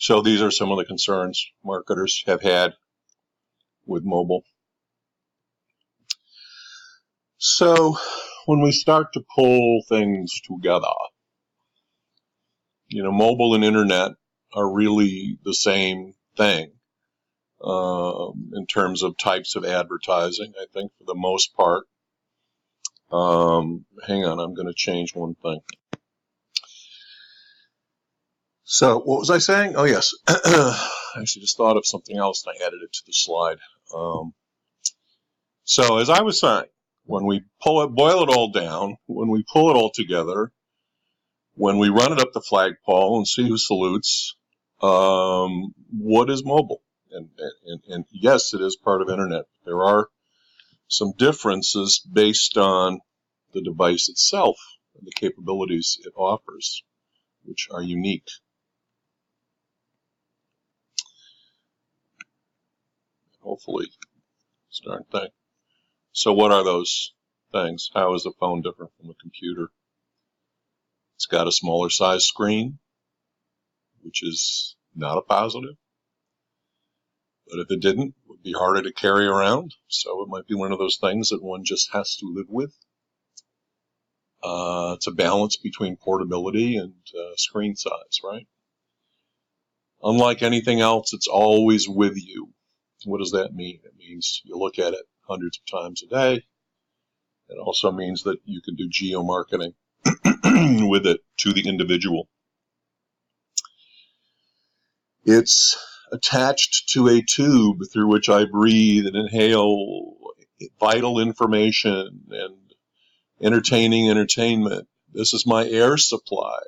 So these are some of the concerns marketers have had with mobile. So when we start to pull things together, mobile and internet are really the same thing in terms of types of advertising, I think, for the most part. Hang on, I'm going to change one thing. So what was I saying? Oh, yes. I actually just thought of something else and I added it to the slide. So as I was saying, when we boil it all down, when we pull it all together, when we run it up the flagpole and see who salutes, what is mobile? And yes, it is part of internet. There are some differences based on the device itself and the capabilities it offers, which are unique. Hopefully, it's a darn thing. So what are those things? How is the phone different from a computer? It's got a smaller size screen, which is not a positive. But if it didn't, it would be harder to carry around. So it might be one of those things that one just has to live with. It's a balance between portability and screen size, right? Unlike anything else, it's always with you. What does that mean? It means you look at it hundreds of times a day. It also means that you can do geo-marketing with it to the individual. It's attached to a tube through which I breathe and inhale vital information and entertaining entertainment. This is my air supply,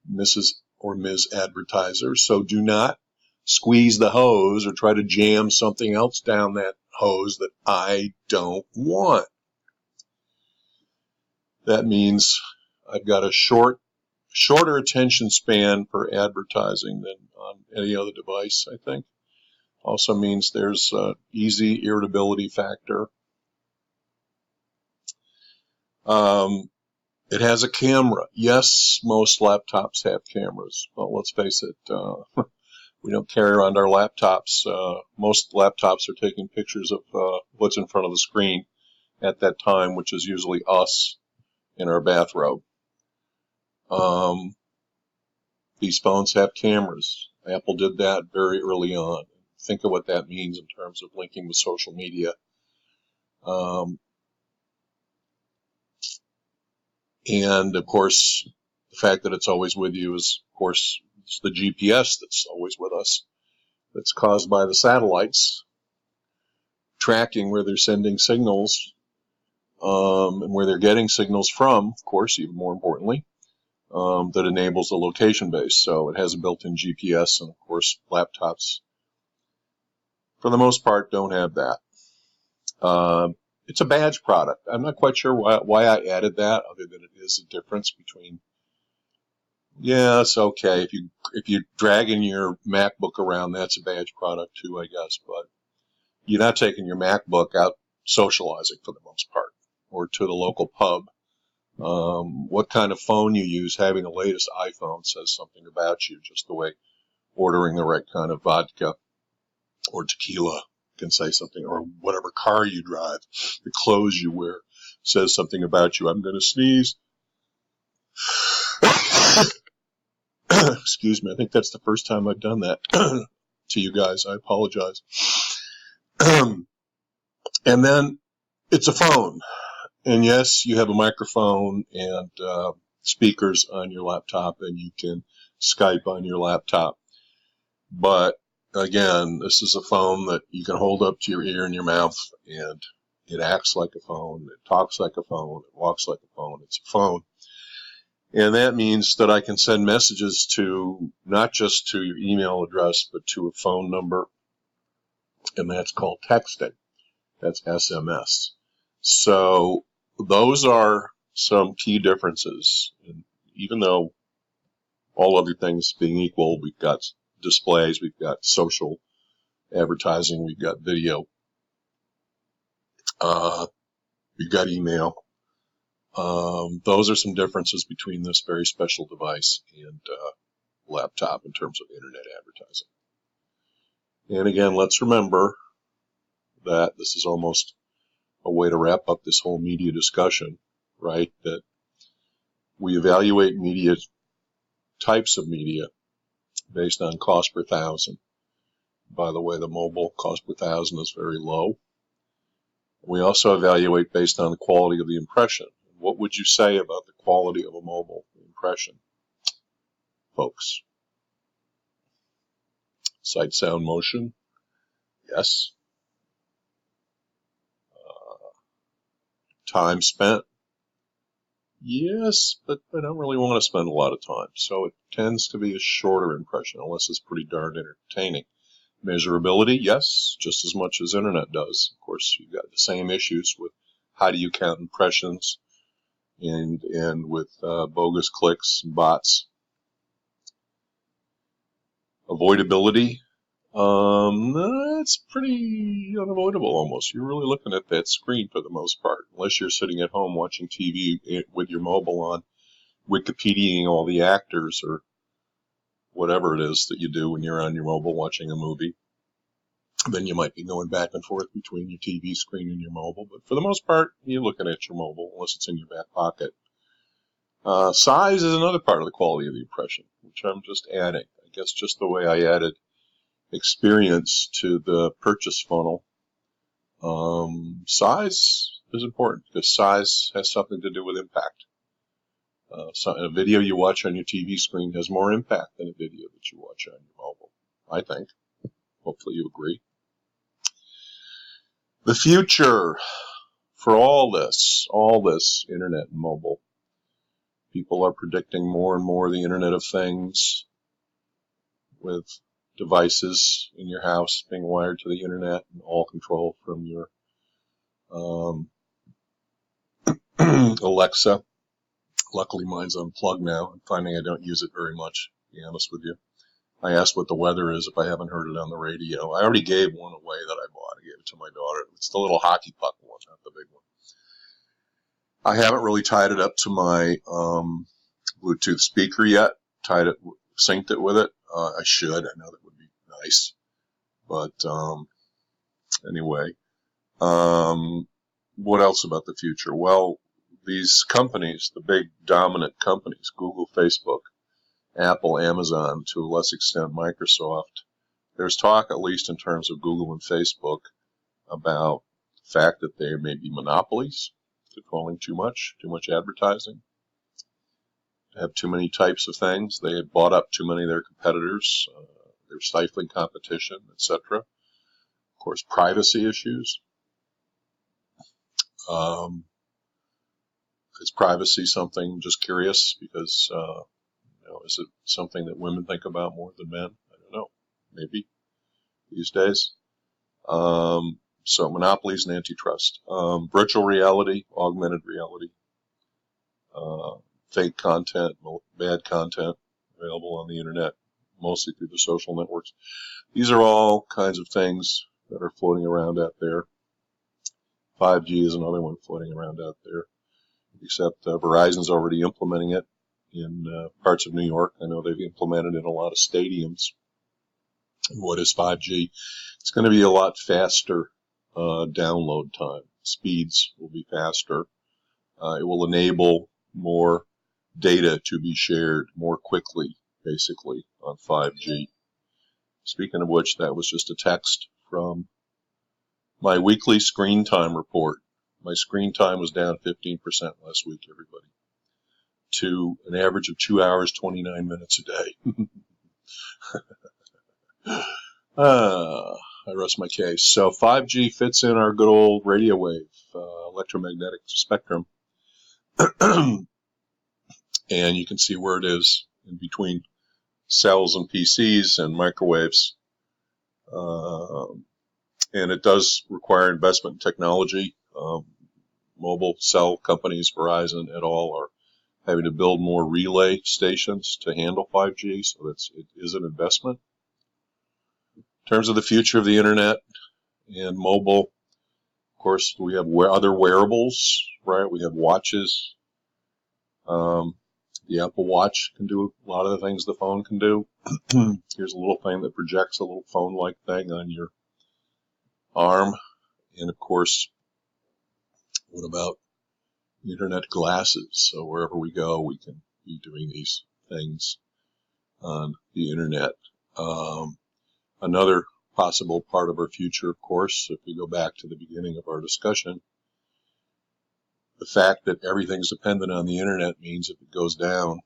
Mrs. or Ms. Advertiser. So do not squeeze the hose or try to jam something else down that hose that I don't want. That means I've got a shorter attention span for advertising than on any other device, I think. Also means there's easy irritability factor. It has a camera. Yes, most laptops have cameras. Well, let's face it, we don't carry around our laptops. Most laptops are taking pictures of what's in front of the screen at that time, which is usually us in our bathrobe. These phones have cameras. Apple did that very early on. Think of what that means in terms of linking with social media. And of course, the fact that it's always with you is, of course, it's the GPS that's always with us. That's caused by the satellites tracking where they're sending signals and where they're getting signals from, of course, even more importantly, that enables the location base. So it has a built-in GPS, and of course, laptops, for the most part, don't have that. It's a badge product. I'm not quite sure why I added that, other than it is a difference between. Yeah, it's okay. If you're dragging your MacBook around, that's a badge product too, I guess. But you're not taking your MacBook out socializing for the most part, or to the local pub. What kind of phone you use, having the latest iPhone says something about you, just the way ordering the right kind of vodka or tequila can say something, or whatever car you drive, the clothes you wear says something about you. I'm going to sneeze. Excuse me. I think that's the first time I've done that to you guys. I apologize. And then it's a phone. And yes, you have a microphone and speakers on your laptop, and you can Skype on your laptop. But again, this is a phone that you can hold up to your ear and your mouth, and it acts like a phone. It talks like a phone. It walks like a phone. It's a phone. And that means that I can send messages to, not just to your email address, but to a phone number. And that's called texting. That's SMS. So those are some key differences. And even though all other things being equal, we've got displays, we've got social advertising, we've got video, we've got email. Those are some differences between this very special device and laptop in terms of internet advertising. And again, let's remember that this is almost a way to wrap up this whole media discussion, right? That we evaluate media, types of media, based on cost per thousand. By the way, the mobile cost per thousand is very low. We also evaluate based on the quality of the impression. What would you say about the quality of a mobile impression, folks? Sight, sound, motion? Yes. Time spent? Yes, but I don't really want to spend a lot of time. So it tends to be a shorter impression, unless it's pretty darn entertaining. Measurability? Yes, just as much as internet does. Of course, you've got the same issues with how do you count impressions and with bogus clicks and bots. Avoidability? It's pretty unavoidable almost. You're really looking at that screen for the most part, unless you're sitting at home watching TV with your mobile on, Wikipediaing all the actors or whatever it is that you do when you're on your mobile watching a movie. Then you might be going back and forth between your TV screen and your mobile, but for the most part, you're looking at your mobile unless it's in your back pocket. Size is another part of the quality of the impression, which I'm just adding. I guess just the way I added experience to the purchase funnel. Size is important because size has something to do with impact. So a video you watch on your TV screen has more impact than a video that you watch on your mobile, I think. Hopefully you agree. The future for all this internet and mobile. People are predicting more and more the Internet of Things with devices in your house being wired to the internet and all controlled from your Alexa. Luckily, mine's unplugged now. I'm finding I don't use it very much, to be honest with you. I asked what the weather is if I haven't heard it on the radio. I already gave one away that I bought. I gave it to my daughter. It's the little hockey puck one, not the big one. I haven't really tied it up to my Bluetooth speaker yet. Synced it with it. I should. I know that would be nice. But anyway, what else about the future? Well, these companies, the big dominant companies, Google, Facebook, Apple, Amazon, to a less extent Microsoft, there's talk, at least in terms of Google and Facebook, about the fact that they may be monopolies, controlling too much advertising, have too many types of things. They have bought up too many of their competitors. They're stifling competition, etc. Of course, privacy issues. Is privacy something, just curious, because is it something that women think about more than men? I don't know. Maybe these days. So monopolies and antitrust. Virtual reality, augmented reality, fake content, bad content available on the internet, mostly through the social networks. These are all kinds of things that are floating around out there. 5G is another one floating around out there, except Verizon's already implementing it in parts of New York. I know they've implemented it in a lot of stadiums. What is 5G? It's going to be a lot faster download time. Speeds will be faster. It will enable more data to be shared more quickly, basically, on 5G. Speaking of which, that was just a text from my weekly screen time report. My screen time was down 15% last week, everybody, to an average of 2 hours, 29 minutes a day. I rest my case. So 5G fits in our good old radio wave, electromagnetic spectrum. And you can see where it is in between cells and PCs and microwaves. And it does require investment in technology. Mobile cell companies, Verizon et al., are having to build more relay stations to handle 5G, so it is an investment. In terms of the future of the internet and mobile, of course, we have other wearables, right? We have watches. The Apple Watch can do a lot of the things the phone can do. Here's a little thing that projects a little phone-like thing on your arm. And of course, what about internet glasses? So wherever we go, we can be doing these things on the internet. Another possible part of our future, of course, if we go back to the beginning of our discussion, the fact that everything's dependent on the internet means if it goes down,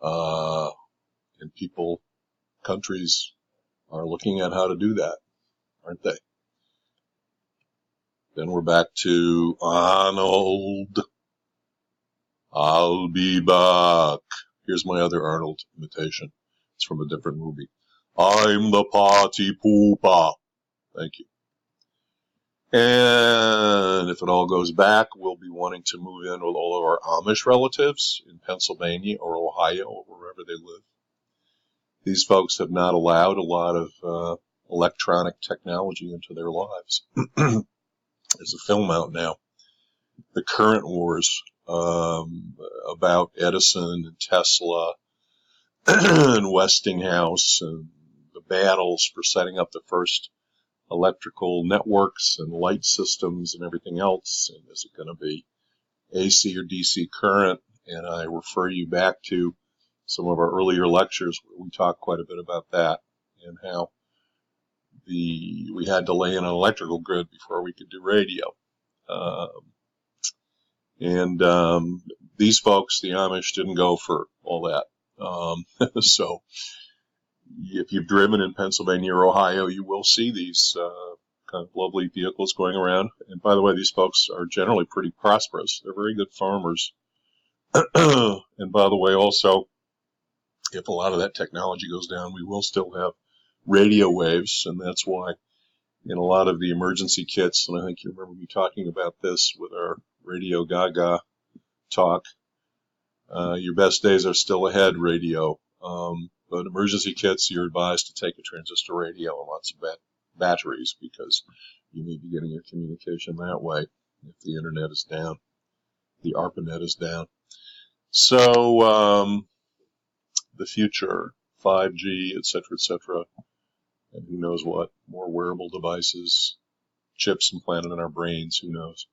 and people, countries are looking at how to do that, aren't they? Then we're back to Arnold. I'll be back. Here's my other Arnold imitation. It's from a different movie. I'm the party pooper. Thank you. And if it all goes back, we'll be wanting to move in with all of our Amish relatives in Pennsylvania or Ohio or wherever they live. These folks have not allowed a lot of electronic technology into their lives. There's a film out now, The Current Wars, about Edison and Tesla and Westinghouse and the battles for setting up the first electrical networks and light systems and everything else. And is it going to be AC or DC current? And I refer you back to some of our earlier lectures where we talked quite a bit about that and how we had to lay in an electrical grid before we could do radio. These folks, the Amish, didn't go for all that. So if you've driven in Pennsylvania or Ohio, you will see these kind of lovely vehicles going around. And by the way, these folks are generally pretty prosperous. They're very good farmers. And by the way, also, if a lot of that technology goes down, we will still have radio waves. And that's why in a lot of the emergency kits, and I think you remember me talking about this with our Radio Gaga talk, your best days are still ahead radio. But emergency kits, you're advised to take a transistor radio and lots of batteries because you may be getting your communication that way if the internet is down, the ARPANET is down. So the future, 5G, et cetera, and who knows what, more wearable devices, chips implanted in our brains, who knows.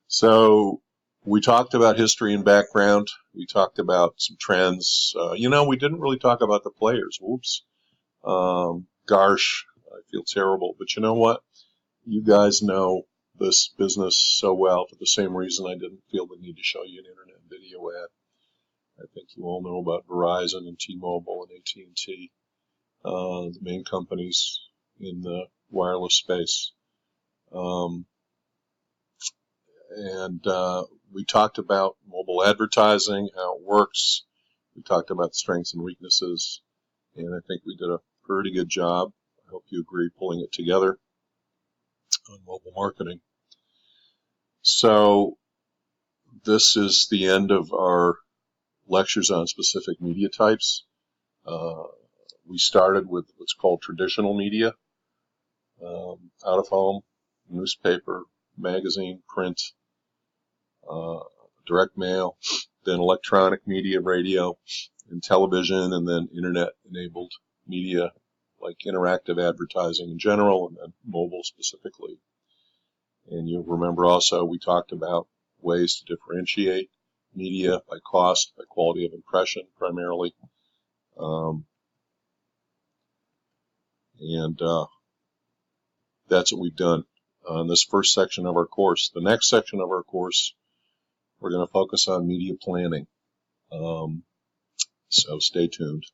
So we talked about history and background. We talked about some trends. We didn't really talk about the players. Whoops. Gosh, I feel terrible. But you know what? You guys know this business so well for the same reason I didn't feel the need to show you an internet video ad. I think you all know about Verizon and T-Mobile and AT&T, the main companies in the wireless space. We talked about mobile advertising, how it works. We talked about strengths and weaknesses, and I think we did a pretty good job. I hope you agree, pulling it together on mobile marketing. So this is the end of our lectures on specific media types. We started with what's called traditional media, out of home, newspaper, magazine, print, direct mail, then electronic media, radio, and television, and then internet-enabled media like interactive advertising in general, and then mobile specifically. And you'll remember also we talked about ways to differentiate media by cost, by quality of impression primarily. That's what we've done on this first section of our course. The next section of our course, we're going to focus on media planning. So stay tuned.